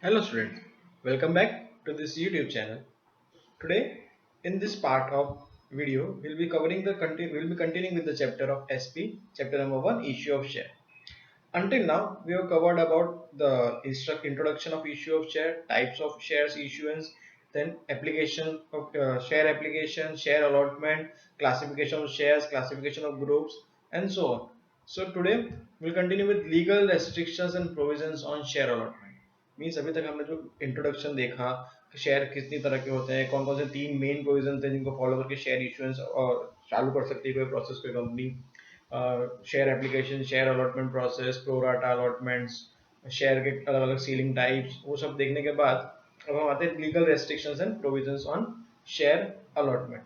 Hello students, welcome back to this YouTube channel. Today in this part of video we'll be continuing with the chapter of SP, chapter number 1, issue of share. Until now we have covered about the introduction of issue of share, types of shares issuance, then application of share application, share allotment, classification of shares, classification of groups, and so on. So today we'll continue with legal restrictions and provisions on share allotment. Means अभी तक हमने जो introduction देखा कि share कितनी तरह के होते हैं, कौन कौन से तीन मेन प्रोविजन थे जिनको फॉलो करके शेयर इशुएंस और चालू कर सकती है कोई प्रोसेस, कोई company, share application, share allotment process, pro rata allotments, share के अलग अलग सीलिंग टाइप्स, वो सब देखने के बाद अब हम आते हैं legal restrictions and provisions on share allotment.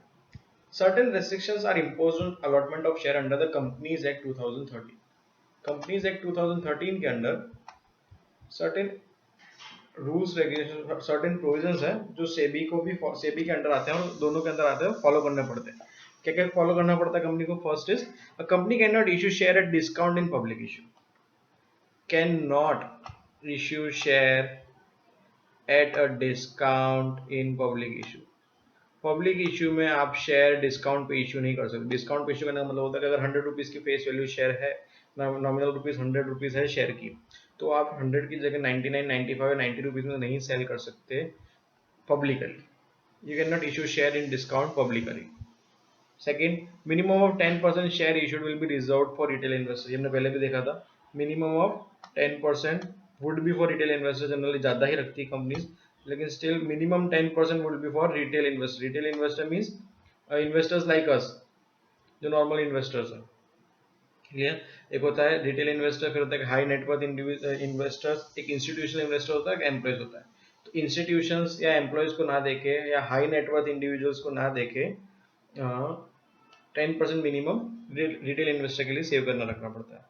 Certain restrictions are imposed on allotment of share under the Companies Act 2013. Companies Act 2013 के अंदर certain rules regulation, certain provisions है जो सेबी को भी सेबी के अंडर आते हैं और दोनों के अंदर आते हैं, फॉलो करने पड़ते हैं. क्या क्या फॉलो करना पड़ता है कंपनी को? First is a company can not issue share at discount in public issue. Can not issue share at a discount in public issue. Public issue में आप शेयर डिस्काउंट पे इशू नहीं कर सकते. डिस्काउंट पे इशू करने का मतलब होता है कि अगर 100 रुपीज की फेस वैल्यू शेयर है, नॉमिनल रुपीज 100 रुपीज है शेयर की, तो आप 100 की जगह 99, 95 या 90 रुपीज में नहीं सेल कर सकते publicly. You can not issue share in discount publicly. Second, minimum of 10% share issued will be reserve for retail investor. ये हमने पहले भी देखा था. Minimum of 10% would be for retail investor. Generally ज्यादा ही रखती है कंपनीज, लेकिन still minimum 10% would be for retail investor. Retail investor means investors like us, जो नॉर्मल इन्वेस्टर्स है. क्लियर? एक होता है रिटेल इन्वेस्टर, फिर होता है हाई नेटवर्थ इन्वेस्टर्स, एक इंस्टीट्यूशनल इन्वेस्टर होता है, एक एम्प्लॉयज होता है. तो इंस्टीट्यूशंस या एम्प्लॉयज को ना देखे या हाई नेटवर्थ इंडिविजुअल्स को ना देखे 10% मिनिमम रिटेल इन्वेस्टर के लिए सेव करना रखना पड़ता है.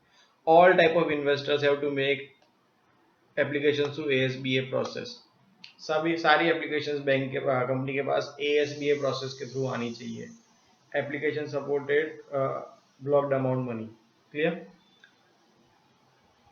All type of investors have to make application through ASBA process. सभी सारी एप्लीकेशंस बैंक के कंपनी के पास ASBA प्रोसेस के थ्रू आनी चाहिए. Application supported blocked amount money. Clear?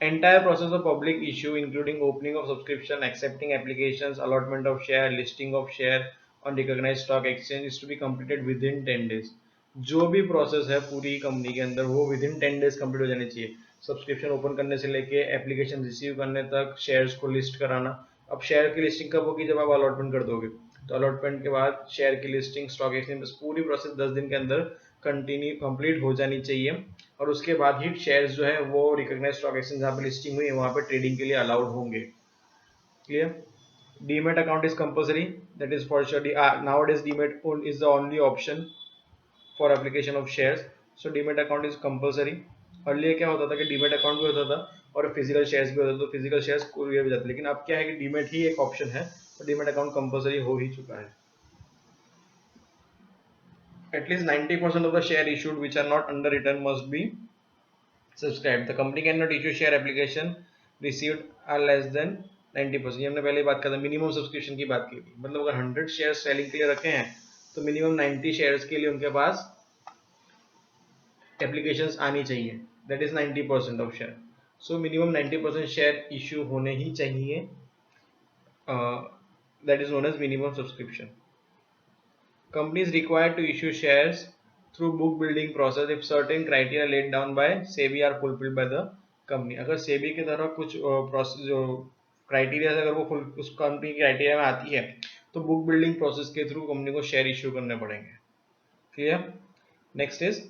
Entire process of public issue including opening of subscription, accepting applications, allotment of share, listing of share on recognized stock exchange is to be completed within 10 days. जो भी process है पूरी company के अंदर वो with in 10 days complete हो जानी चाहिए. सब्सक्रिप्शन ओपन करने से लेके एप्लीकेशन रिसीव करने तक, शेयर्स को लिस्ट कराना. अब शेयर की लिस्टिंग कब होगी? जब आप अलॉटमेंट कर दोगे. तो अलॉटमेंट के बाद शेयर की लिस्टिंग, स्टॉक एक्सचेंज, पूरी प्रोसेस 10 दिन के अंदर कंटिन्यू कंप्लीट हो जानी चाहिए. और उसके बाद ही शेयर्स जो है वो रिकॉग्नाइज्ड स्टॉक एक्सचेंज जहाँ पे लिस्टिंग हुई है वहाँ पे ट्रेडिंग के लिए अलाउड होंगे. Clear? Demat account is compulsory, that is for sure. Nowadays demat is the only option for application of shares. So demat account is compulsory. Earlier क्या होता था कि डीमेट अकाउंट भी होता था और फिजिकल शेयर्स भी होता था, तो फिजिकल शेयर्स कुरियर भी जाते, लेकिन अब क्या है कि डीमेट ही एक ऑप्शन है, तो डीमेट अकाउंट कंपल्सरी हो ही चुका है. At least 90% of the share issued which are not underwritten must be subscribed. The company cannot issue share application received are less than 90%. ये हमने पहले बात की थी, मिनिमम सब्सक्रिप्शन की बात की थी. मतलब अगर 100 शेयर सेलिंग के लिए रखे हैं तो मिनिमम 90 शेयर्स के लिए उनके पास एप्लीकेशंस आनी चाहिए. That is 90% of share. So minimum 90% share issue होने ही चाहिए. That is known as minimum subscription. Companies required to issue shares through book building process if certain criteria laid down by SEBI are fulfilled by the company. अगर SEBI की तरह कुछ process जो criteria अगर वो उस कंपनी क्राइटेरिया में आती है तो बुक बिल्डिंग प्रोसेस के थ्रू कंपनी को शेयर इश्यू करने पड़ेंगे. Clear? Next is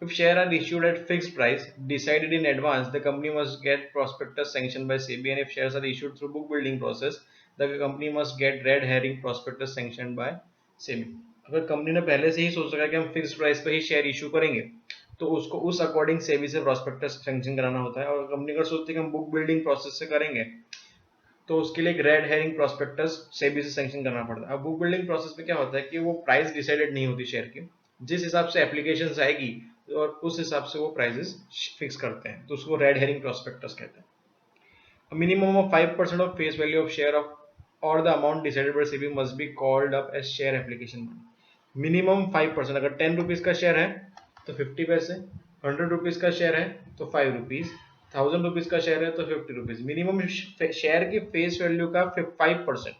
if share are issued at fixed price decided in advance, the company must get prospectus sanctioned by SEBI, and if shares are issued through book building process, the company must get red herring prospectus sanctioned by SEBI. अगर company ने पहले से ही सोच रखा है कि हम fix price पे ही शेयर इशू करेंगे तो उसको उस अकॉर्डिंग सेबी से प्रॉस्पेक्टस सैंक्शन कराना होता है. और कंपनी अगर सोचती है कि हम बुक बिल्डिंग प्रोसेस से करेंगे तो उसके लिए एक रेड हेरिंग प्रॉस्पेक्टस सेबी से सैंक्शन करना पड़ता है. अब बुक बिल्डिंग प्रोसेस में क्या होता है कि वो प्राइस डिसाइडेड नहीं होती शेयर की, जिस हिसाब से एप्लीकेशन आएगी और उस हिसाब से वो प्राइसेस फिक्स करते हैं, तो उसको रेड हेरिंग प्रॉस्पेक्टस कहते हैं. Minimum of 5% of face value of share of और the amount decided by SEBI must be called up as share application money. Minimum 5%. अगर 10 रुपीज का शेयर है तो 50 पैसे, 100 रुपीज का शेयर है तो 5 रुपीज, ₹1000 का शेयर है तो 50 रुपीज मिनिमम शेयर की फेस वैल्यू का 5%,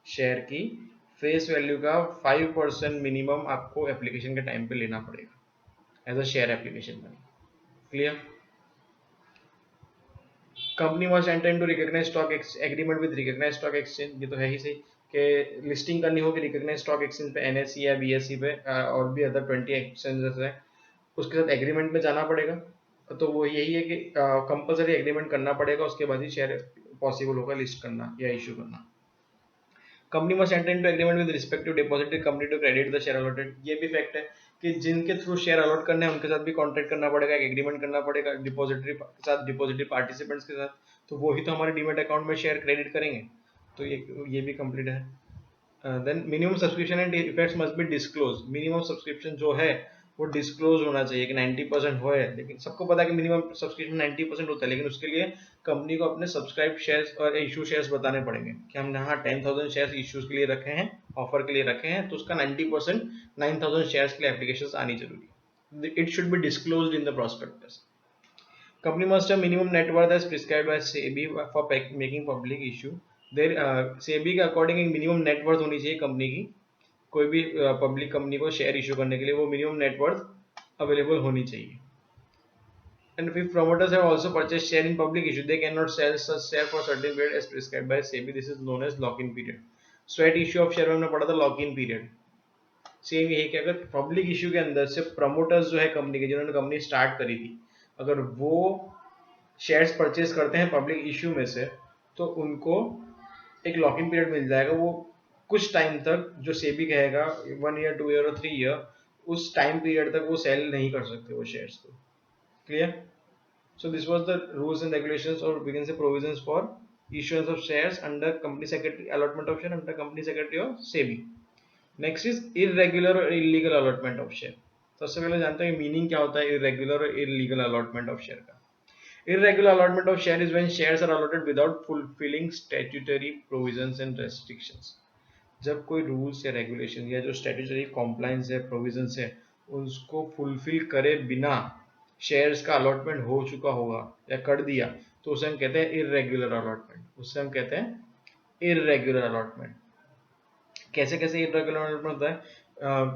शेयर की फेस वैल्यू का 5% मिनिमम आपको एप्लीकेशन के टाइम पे लेना पड़ेगा as a share application money. Clear? Company must enter into recognised stock agreement with recognised stock exchange, ये तो है ही सही कि लिस्टिंग करनी होगी रिकॉग्नाइज्ड स्टॉक एक्सचेंज पे, एनएसई या बीएसई पे और भी अदर 20 एक्सचेंजेस है, उसके साथ एग्रीमेंट में जाना पड़ेगा। तो वो यही है कि कंपलसरी एग्रीमेंट करना पड़ेगा, उसके बाद ही शेयर पॉसिबल होगा लिस्ट करना या इशू करना। Company must enter into agreement with respective depository company to credit the share allotted, ये भी फैक्ट है कि जिनके थ्रू शेयर अलॉट करने हैं उनके साथ भी कॉन्ट्रैक्ट करना पड़ेगा, एक एग्रीमेंट करना पड़ेगा डिपॉजिटरी के साथ, डिपॉजिटरी पार्टिसिपेंट्स के साथ, तो वो ही तो हमारे डीमेट अकाउंट में शेयर क्रेडिट करेंगे, तो ये भी कंप्लीट है। Then minimum subscription and effects must be disclose, minimum subscription जो है वो डिस्क्लोज होना चाहिए कि 90% हो है, लेकिन सबको पता है कि मिनिमम सब्सक्रिप्शन 90% होता है, लेकिन उसके लिए कंपनी को अपने सब्सक्राइब शेयर्स और इशू शेयर्स बताने पड़ेंगे कि हमने यहाँ 10,000 शेयर्स इश्यूज के लिए रखे हैं, ऑफर के लिए रखे हैं, तो उसका 90% 9,000 शेयर्स के लिए एप्लीकेशन आनी जरूरी है, it should be disclosed in the prospectus. Company must have minimum net worth as prescribed by SEBI for making public issue. SEBI के अकॉर्डिंग एक मिनिमम नेट वर्थ होनी चाहिए कंपनी की, कोई भी पब्लिक कंपनी को शेयर इशू करने के लिए वो मिनिमम नेट वर्थ अवेलेबल होनी चाहिए। And if promoters have also purchased share in public issue, they cannot sell such share for certain period as prescribed by SEBI. This is known as lock-in period. Sweat issue of share में हमने पढ़ा था lock-in period। Same यही कि अगर public issue के अंदर से प्रमोटर्स जो है कंपनी के, जिन्होंने कंपनी स्टार्ट करी थी, अगर वो शेयर्स परचेज करते हैं पब्लिक इशू में से, तो उनको एक लॉकिंग पीरियड मिल जाएगा, वो कुछ टाइम तक जो सेबी कहेगा 1 ईयर 2 ईयर और 3 ईयर, उस टाइम पीरियड तक वो सेल नहीं कर सकते वो शेयर्स को। Clear? So this was the rules and regulations और we can say provisions for issuance of shares under company secretary allotment of share under company secretary of SEBI। Next is irregular और illegal allotment of share. सबसे पहले जानते हैं meaning क्या होता है irregular और इलीगल अलॉटमेंट ऑफ शेयर का। Irregular allotment of share is when shares are allotted without fulfilling statutory provisions and restrictions। जब कोई रूल्स या रेगुलेशन या जो स्टैट्यूटरी कॉम्प्लायंस है, प्रोविजंस है, उसको फुलफिल करे बिना शेयर्स का अलॉटमेंट हो चुका होगा या कर दिया, तो उसे हम कहते हैं इरेगुलर अलॉटमेंट, उससे हम कहते हैं इरेगुलर अलॉटमेंट। कैसे कैसे इरेगुलर अलॉटमेंट होता है?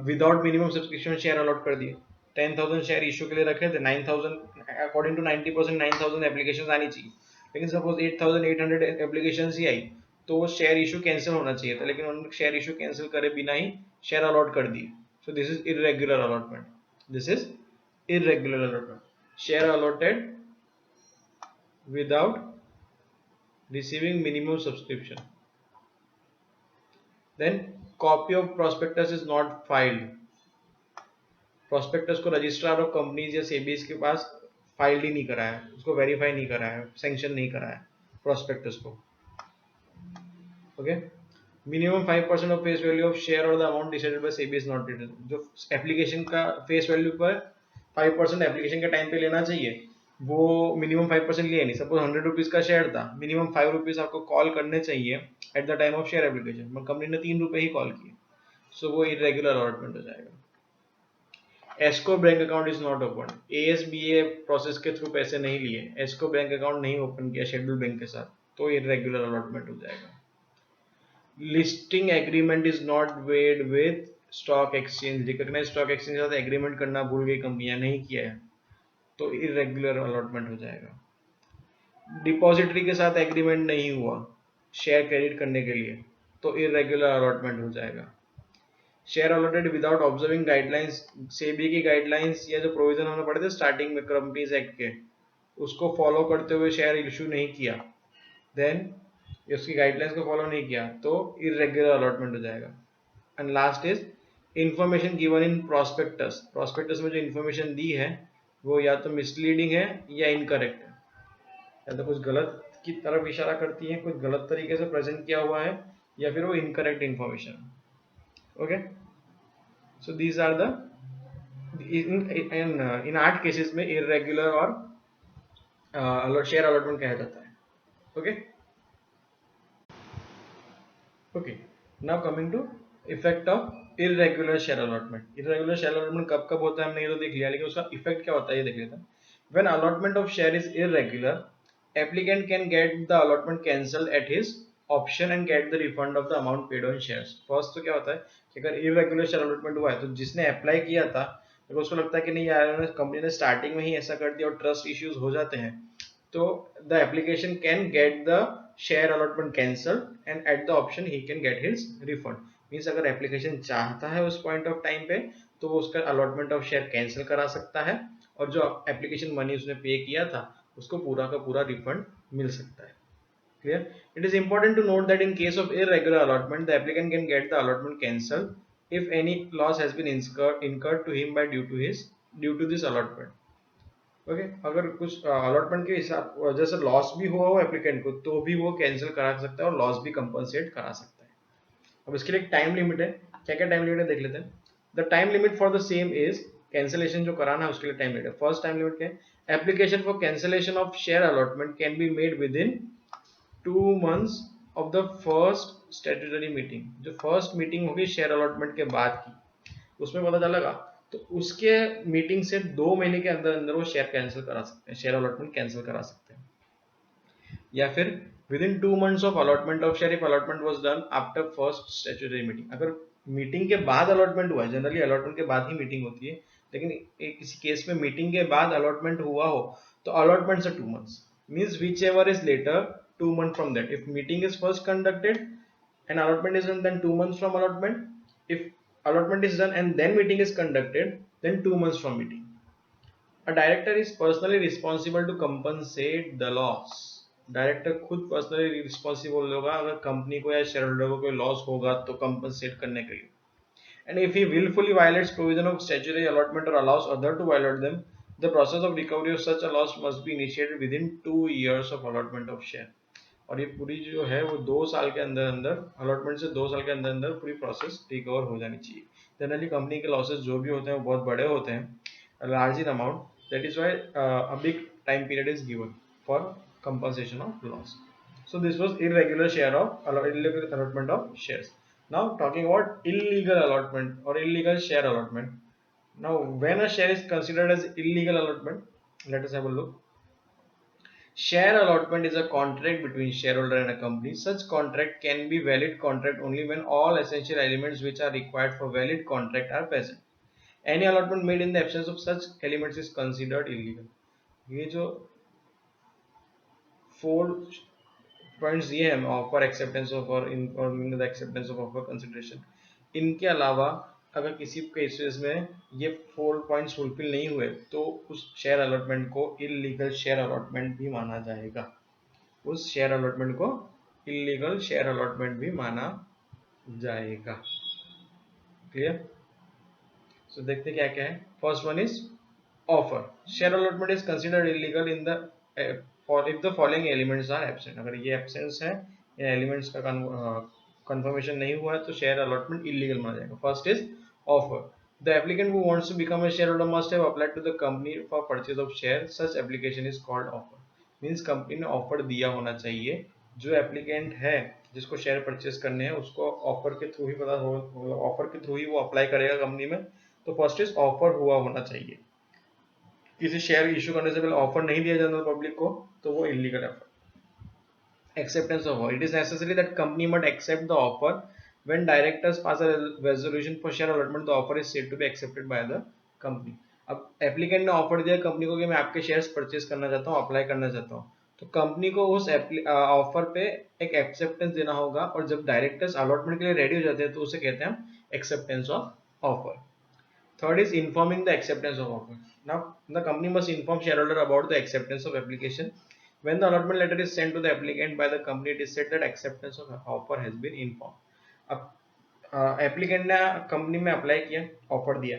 Without minimum subscription share allot कर दिए, 10,000 शेयर इशू के लिए रखे थे, 9,000 अकॉर्डिंग टू 90% 9,000 एप्लीकेशन आनी चाहिए, लेकिन सपोज 8,800 एप्लीकेशन ही आई, तो वो शेयर इशू कैंसिल होना चाहिए था, लेकिन उन्होंने शेयर इशू कैंसिल करे बिना ही शेयर अलॉट कर दिए। So this is irregular allotment, this is irregular allotment, share allotted without receiving minimum subscription. Then copy of prospectus is not filed, prospectus को रजिस्ट्रार ऑफ कंपनीज या SEBI's के पास file ही नहीं करा है, उसको वेरीफाई नहीं करा है, सैंक्शन नहीं करा है प्रोस्पेक्टस को। Okay, minimum 5% of face value of share और the amount decided by SEBI is not written. जो एप्लीकेशन का फेस वैल्यू पर 5% एप्लीकेशन के टाइम पे लेना चाहिए, वो मिनिमम 5% लिया नहीं। सपोज 100 रुपीज का शेयर था, मिनिमम 5 रुपीज आपको कॉल करने चाहिए at the time of share application, पर कंपनी ने 3 रुपए ही कॉल किए, सो वो इरेगुलर अलॉटमेंट हो जाएगा। Escrow bank account is not open, ASBA process के थ्रू पैसे नहीं लिए, एस्को बैंक अकाउंट नहीं ओपन किया शेड्यूल बैंक के साथ, तो इरेगुलर अलॉटमेंट हो जाएगा। Listing agreement is not wed with stock exchange, recognise stock exchange के साथ एग्रीमेंट करना भूल गई कंपनियां, नहीं किया है, तो इरेगुलर अलॉटमेंट हो जाएगा। डिपॉजिटरी के साथ एग्रीमेंट नहीं हुआ शेयर क्रेडिट करने के लिए, तो इरेगुलर अलॉटमेंट हो जाएगा। Share allotted without observing guidelines, SEBI की गाइडलाइंस या जो प्रोविजन हमने पढ़े थे स्टार्टिंग में कंपनीज एक्ट के, उसको फॉलो करते हुए शेयर इशू नहीं किया, देन उसकी गाइडलाइंस को फॉलो नहीं किया, तो इरेगुलर अलॉटमेंट हो जाएगा। And last is information given in prospectus, prospectus में जो इंफॉर्मेशन दी है वो या तो मिसलीडिंग है या इनकरेक्ट है, या तो कुछ गलत की तरफ इशारा करती है, कुछ गलत तरीके से प्रेजेंट किया हुआ है, या फिर वो incorrect information. Okay, so these are the in 8 cases में इरेगुलर और शेयर अलॉटमेंट कहा जाता है। Okay okay, now coming to effect of irregular share allotment. Irregular share allotment कब कब होता है हमने ये तो देख लिया, लेकिन उसका इफेक्ट क्या होता है ये देख लेते हैं। When allotment of share is irregular, applicant can get the allotment cancelled at his option and get the refund of the amount paid on shares. First तो क्या होता है कि अगर irregular share allotment हुआ है तो जिसने अप्लाई किया था अगर उसको लगता है कि नहीं यार कंपनी ने स्टार्टिंग में ही ऐसा कर दिया और ट्रस्ट इश्यूज हो जाते हैं तो the application can get the share allotment cancel and at the option he can get his refund. Means अगर एप्लीकेशन चाहता है उस पॉइंट ऑफ टाइम पे तो वो उसका अलॉटमेंट ऑफ शेयर कैंसिल करा सकता है और जो एप्लीकेशन मनी उसने पे किया था उसको पूरा का पूरा रिफंड मिल सकता है. Clear? It is important to note that in case of irregular allotment, the applicant can get the allotment cancelled if any loss has been incurred to him by due to this allotment. Okay अगर कुछ allotment के हिसाब वजह से loss भी हुआ हो applicant को तो भी वो कैंसिल करा सकता है और लॉस भी कंपनसेट करा सकता है. अब इसके लिए एक टाइम लिमिट है. क्या क्या टाइम लिमिट है देख लेते हैं. The time limit for the same is cancellation जो कराना है उसके लिए टाइम लिमिट है. फर्स्ट टाइम लिमिट क्या है. Application for cancellation of share allotment can be made with in 2 months of the first statutory meeting. जो फर्स्ट मीटिंग होगी शेयर अलॉटमेंट के बाद की उसमें पता चलेगा तो उसके मीटिंग से 2 महीने के अंदर अंदर वो शेयर कैंसिल करा सकते हैं, शेयर अलॉटमेंट कैंसिल करा सकते हैं. या फिर with in 2 months of allotment of share if allotment was done after first statutory meeting. अगर मीटिंग के बाद अलॉटमेंट हुआ है, जनरली अलॉटमेंट के बाद ही मीटिंग होती है, लेकिन किसी केस में मीटिंग के बाद अलॉटमेंट हुआ हो तो अलॉटमेंट से 2 months means whichever is later 2 months from that. If meeting is first conducted and allotment is done, then 2 months from allotment. If allotment is done and then meeting is conducted, then 2 months from meeting. A director is personally responsible to compensate the loss. Director खुद personally responsible होगा अगर company को या share holder को कोई loss होगा तो compensate करने के लिए. And if he willfully violates provision of statutory allotment or allows other to violate them, the process of recovery of such a loss must be initiated within 2 years of allotment of share. और ये पूरी जो है वो 2 साल के अंदर अंदर अलॉटमेंट से 2 साल के अंदर अंदर पूरी प्रोसेस रिकवर हो जानी चाहिए. जनरली कंपनी के लॉसेस जो भी होते हैं वो बहुत बड़े होते हैं, large in amount. That is why a big time period is given for compensation of loss. So this was irregular share of illegal allotment of shares. Now talking about illegal allotment or illegal share allotment. Now when a share is considered as illegal allotment, let us have a look. Share allotment is a contract between shareholder and a company. Such contract can be valid contract only when all essential elements which are required for valid contract are present. Any allotment made in the absence of such elements is considered illegal. ये जो 4 points ये हैं offer acceptance of और informing the acceptance of offer consideration. इनके अलावा अगर किसी cases में ये 4 पॉइंट्स फुलफिल नहीं हुए तो उस शेयर अलॉटमेंट को इलीगल शेयर अलॉटमेंट भी माना जाएगा. उस शेयर अलॉटमेंट को इलीगल शेयर अलॉटमेंट भी माना जाएगा. क्लियर. सो देखते क्या क्या है. First one is offer. Share allotment is considered illegal in the if the following elements are absent. अगर ये absence है या एलिमेंट्स का कंफर्मेशन नहीं हुआ है तो शेयर अलॉटमेंट इलीगल माना जाएगा. First is offer. The applicant who wants to become a shareholder must have applied to the company for purchase of share. Such application is called offer. Means company ने offer दिया होना चाहिए. जो applicant है जिसको share purchase करने हैं उसको ऑफर के थ्रू ही पता हो, ऑफर के थ्रू ही वो अप्लाई करेगा कंपनी में. तो फर्स्ट इज ऑफर हुआ होना चाहिए. किसी शेयर इशू करने से पहले ऑफर नहीं दिया जनरल पब्लिक को तो वो इलीगल है. Acceptance of offer. It is necessary that company must accept the offer. When directors pass a resolution for share allotment, the offer is said to be accepted by the company. अब applicant ने offer दिया company को कि मैं आपके shares purchase करना चाहता हूँ, अप्लाई करना चाहता हूँ, तो कंपनी को उस ऑफर पे एक एक्सेप्टेंस देना होगा. और जब डायरेक्टर्स अलॉटमेंट के लिए रेडी हो जाते हैं तो उसे कहते हैं acceptance of offer. Third is informing the acceptance of offer. Now the company must inform shareholder about the acceptance of application. When the allotment letter is sent to the applicant by the company, it is said that acceptance of offer has been informed. अब applicant ने company में apply किया, offer दिया,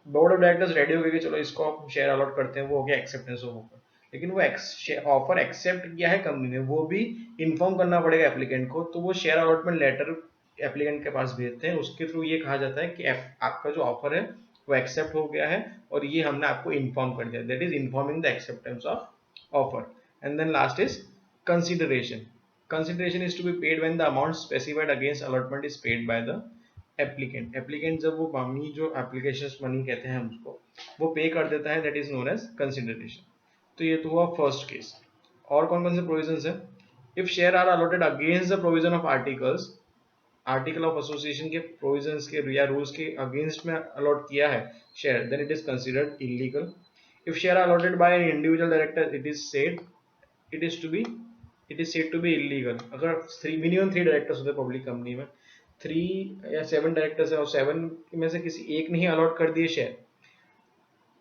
board of directors ready हो गए कि चलो इसको शेयर अलॉट करते हैं, वो हो गया एक्सेप्टेंस ऑफ ऑफर. लेकिन वो ऑफर एक्सेप्ट किया है कंपनी ने, वो भी इन्फॉर्म करना पड़ेगा एप्लीकेंट को. तो वो शेयर अलॉटमेंट लेटर एप्लीकेंट के पास भेजते हैं. उसके थ्रू ये कहा जाता है कि आपका जो ऑफर है वो एक्सेप्ट हो गया है और ये हमने आपको इन्फॉर्म कर दिया. That is informing the acceptance of offer. And then last is consideration. Consideration is to be paid when the amount specified against allotment is paid by the applicant. Applicant जब वो मनी जो application money कहते हैं हम उसको, वो पे कर देता है, that is known as consideration. तो ये तो हुआ फर्स्ट केस। और कौन कौन से प्रोविजंस है? If share are allotted against the provision of articles, article of association के प्रोविजंस के या रूल्स के अगेंस्ट में अलॉट किया है share, then it is considered illegal. If share are allotted by an individual director, it is said it is to be it is said to be illegal. अगर minimum 3 directors होते public company में, 3 या 7 directors है और 7 में से किसी एक ने ही अलॉट कर दिए share,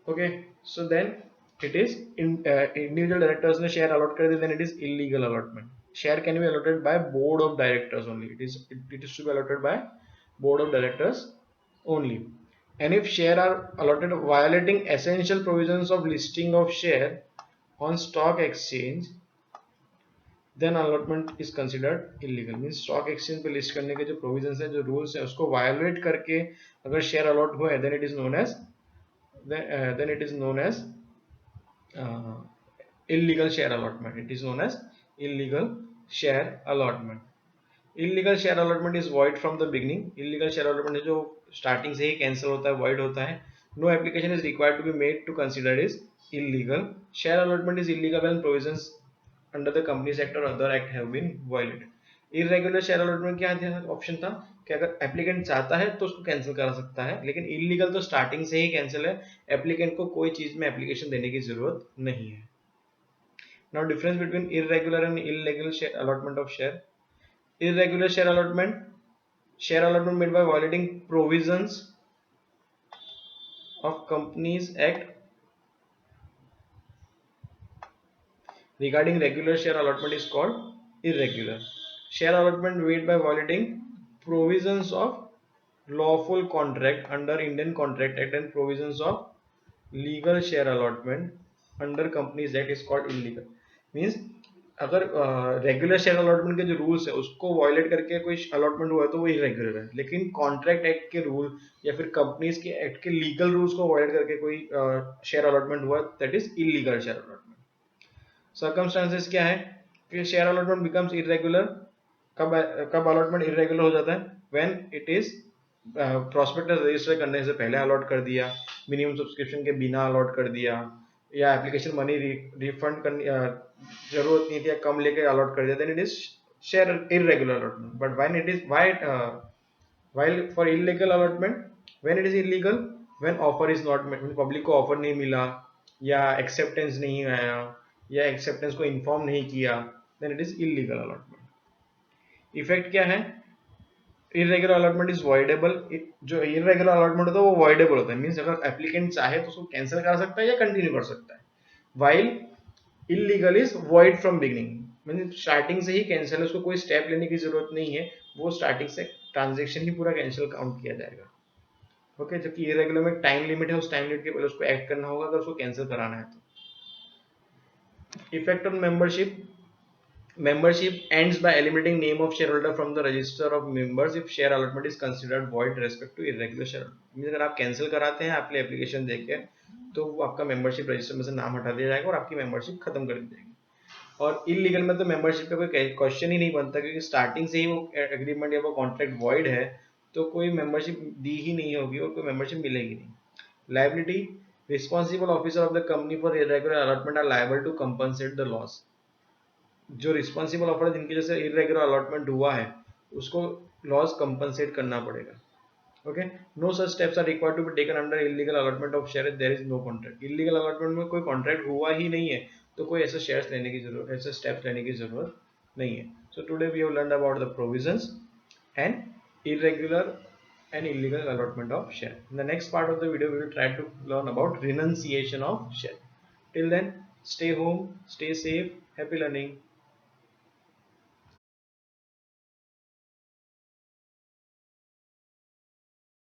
okay, so then it is individual directors ने शेयर अलॉट कर दिए, then it is illegal allotment. Share can be allotted by board of directors only. It is to be allotted by board of directors only. And if share are allotted violating essential provisions of listing of share on stock exchange, then allotment is considered illegal. Means stock exchange पे list करने के जो provisions है, जो rules है, उसको violate करके अगर share allot हुआ है, then it is known as illegal share allotment. It is known as illegal share allotment. Illegal share allotment is void from the beginning. Illegal share allotment है जो starting से ही cancel होता है, void होता है. No application is required to be made to consider it is illegal. Share allotment is illegal when provisions under the Companies Act or other act have been violated. Irregular share allotment क्या option था कि अगर applicant चाहता है तो उसको cancel करा सकता है, लेकिन इलीगल तो स्टार्टिंग से ही कैंसिल है, एप्लीकेंट को कोई चीज में एप्लीकेशन देने की जरूरत नहीं है। Now difference between irregular and illegal allotment of share. Irregular share allotment made by violating provisions of Companies Act regarding regular share allotment is called irregular. Share allotment made by violating provisions of lawful contract under Indian Contract Act and provisions of legal share allotment under Companies Act is called illegal. Means अगर regular share allotment के जो rules है उसको violet करके कोई allotment हुआ है तो वो इरेगुलर है, लेकिन कॉन्ट्रैक्ट एक्ट के रूल या फिर कंपनीज के एक्ट के लीगल रूल्स को वायलेट करके कोई शेयर अलॉटमेंट हुआ, that is illegal share allotment. Circumstances क्या है कि शेयर अलॉटमेंट बिकम्स इरेगुलर, कब अलॉटमेंट इरेगुलर हो जाता है? When it is prospectus register करने से पहले अलॉट कर दिया, मिनिमम सब्सक्रिप्शन के बिना अलॉट कर दिया, या एप्लीकेशन मनी रिफंड करनी जरूरत नहीं थी या कम लेके अलॉट कर दिया, then it is share irregular allotment. But when it is while for illegal allotment, when it is illegal, when offer is not met, public को ऑफर नहीं मिला या एक्सेप्टेंस नहीं आया या एक्सेप्टेंस को इन्फॉर्म नहीं किया, then it is illegal allotment. Effect क्या है? Irregular allotment is voidable. जो इरेगुलर अलॉटमेंट होता है वो वॉइडेबल होता है, मींस अगर एप्लीकेंट चाहे तो उसको कैंसिल कर सकता है या कंटिन्यू कर सकता है, while illegal is void from beginning, means starting से ही कैंसिल है, उसको कोई स्टेप लेने की जरूरत नहीं है, वो स्टार्टिंग से ट्रांजैक्शन ही पूरा कैंसिल काउंट किया जाएगा, ओके। जबकि इरेगुलर में टाइम लिमिट है, उस टाइम लिमिट के पहले उसको एक्ट करना होगा अगर उसको कैंसिल कराना है तो। Effect on membership. Membership ends by eliminating name of shareholder from the register of members if share allotment is considered void respect to irregular shareholder। अगर आप कैंसिल कराते हैं आपकी एप्लीकेशन देके तो वो आपका मेंबरशिप रजिस्टर में से नाम हटा दिया जाएगा और आपकी मेंबरशिप खत्म कर दी जाएगी। और इलीगल में तो मेंबरशिप का कोई क्वेश्चन ही नहीं बनता, क्योंकि स्टार्टिंग से ही वो एग्रीमेंट या वो कॉन्ट्रैक्ट वॉइड है, तो कोई मेंबरशिप दी ही नहीं होगी और कोई मेंबरशिप मिलेगी नहीं। Liability. Responsible officer of the company for irregular allotment are liable to compensate the loss. जो रिस्पॉन्सिबल ऑफर जिनकी जैसे इरेगुलर अलॉटमेंट हुआ है उसको लॉस कंपनसेट करना पड़ेगा, okay. No such steps are required to be taken under illegal allotment of share, there is no contract. Illegal allotment में कोई कॉन्ट्रैक्ट हुआ ही नहीं है तो कोई ऐसे शेयर्स लेने की जरूरत, ऐसे स्टेप्स लेने की जरूरत नहीं है। So today we have learned about the provisions and irregular and illegal allotment of share. In the next part of the video we will try to learn about renunciation of share. Till then, stay home, stay safe, happy learning.